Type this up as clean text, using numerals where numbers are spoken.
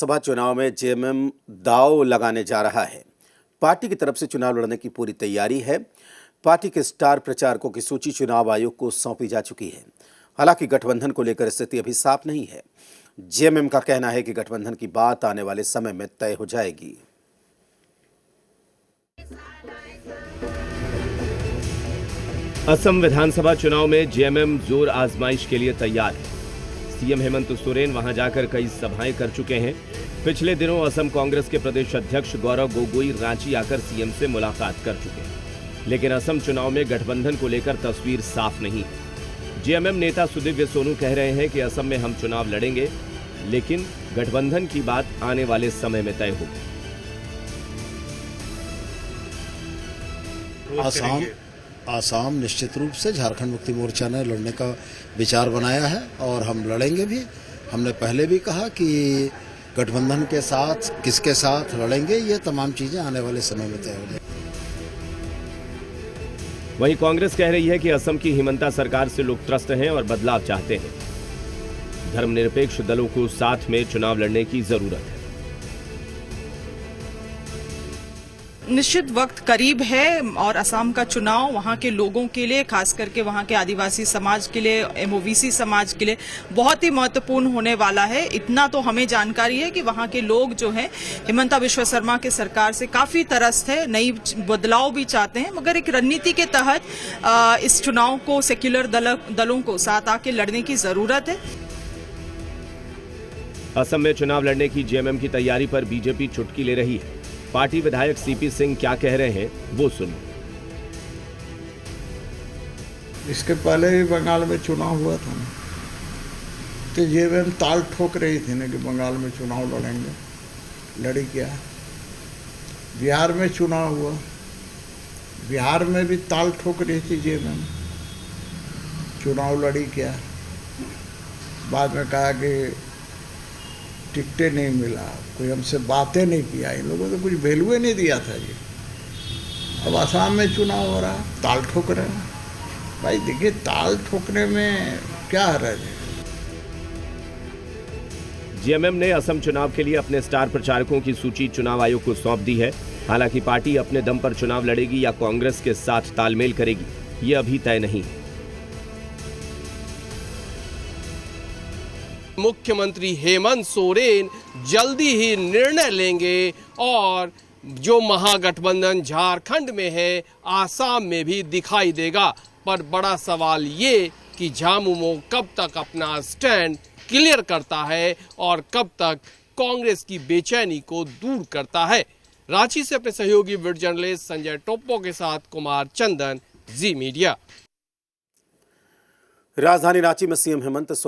लोकसभा चुनाव में जेएमएम दांव लगाने जा रहा है। पार्टी की तरफ से चुनाव लड़ने की पूरी तैयारी है। पार्टी के स्टार प्रचारकों की सूची चुनाव आयोग को सौंपी जा चुकी है। हालांकि गठबंधन को लेकर स्थिति अभी साफ नहीं है। जेएमएम का कहना है कि गठबंधन की बात आने वाले समय में तय हो जाएगी। असम विधानसभा चुनाव में जेएमएम जोर आजमाइश के लिए तैयार है। सीएम हेमंत सोरेन वहां जाकर कई सभाएं कर चुके हैं। पिछले दिनों असम कांग्रेस के प्रदेश अध्यक्ष गौरव गोगोई रांची आकर सीएम से मुलाकात कर चुके हैं। लेकिन असम चुनाव में गठबंधन को लेकर तस्वीर साफ नहीं है। जेएमएम नेता सुदिव्य सोनू कह रहे हैं कि असम में हम चुनाव लड़ेंगे, लेकिन गठबंधन की बात आने वाले समय में तय होगी। आसाम निश्चित रूप से झारखंड मुक्ति मोर्चा ने लड़ने का विचार बनाया है और हम लड़ेंगे भी। हमने पहले भी कहा कि गठबंधन के साथ किसके साथ लड़ेंगे, ये तमाम चीजें आने वाले समय में तय हो जाएंगी। वहीं कांग्रेस कह रही है कि असम की हिमंता सरकार से लोग त्रस्त हैं और बदलाव चाहते हैं। धर्मनिरपेक्ष दलों को साथ में चुनाव लड़ने की जरूरत है। निश्चित वक्त करीब है और असम का चुनाव वहां के लोगों के लिए, खास करके वहां के आदिवासी समाज के लिए, एमओवीसी समाज के लिए बहुत ही महत्वपूर्ण होने वाला है। इतना तो हमें जानकारी है कि वहां के लोग जो हैं हिमंता बिश्वा शर्मा के सरकार से काफी त्रस्त है, नई बदलाव भी चाहते हैं, मगर एक रणनीति के तहत इस चुनाव को सेक्युलर दलों को साथ आके लड़ने की जरूरत है। असम में चुनाव लड़ने की जेएमएम की तैयारी पर बीजेपी चुटकी ले रही है। पार्टी विधायक सीपी सिंह क्या कह रहे हैं वो सुनो। इसके पहले भी बंगाल में चुनाव हुआ था ना, तो जेएमएम ताल ठोक रही थी ना कि बंगाल में चुनाव लड़ेंगे, लड़ी क्या। बिहार में चुनाव हुआ, बिहार में भी ताल ठोक रही थी जेएमएम, चुनाव लड़ी क्या। बाद में कहा कि टिकटें नहीं मिला, कोई हमसे बातें नहीं किया, इन लोगों ने कुछ वैल्यू नहीं दिया था जी। अब असम में चुनाव हो रहा, ताल ठोक रहे हैं। भाई देखिए, ताल ठोकने में क्या हर्ज है। जेएमएम ने असम चुनाव के लिए अपने स्टार प्रचारकों की सूची चुनाव आयोग को सौंप दी है। हालांकि पार्टी अपने दम पर चुनाव लड़ेगी या कांग्रेस के साथ तालमेल करेगी, ये अभी तय नहीं है। मुख्यमंत्री हेमंत सोरेन जल्दी ही निर्णय लेंगे और जो महागठबंधन झारखंड में है, आसाम में भी दिखाई देगा। पर बड़ा सवाल ये कि झामुमो कब तक अपना स्टैंड क्लियर करता है और कब तक कांग्रेस की बेचैनी को दूर करता है। रांची से अपने सहयोगी वीडियो जर्नलिस्ट संजय टोप्पो के साथ कुमार चंदन, जी मीडिया। राजधानी रांची में सीएम हेमंत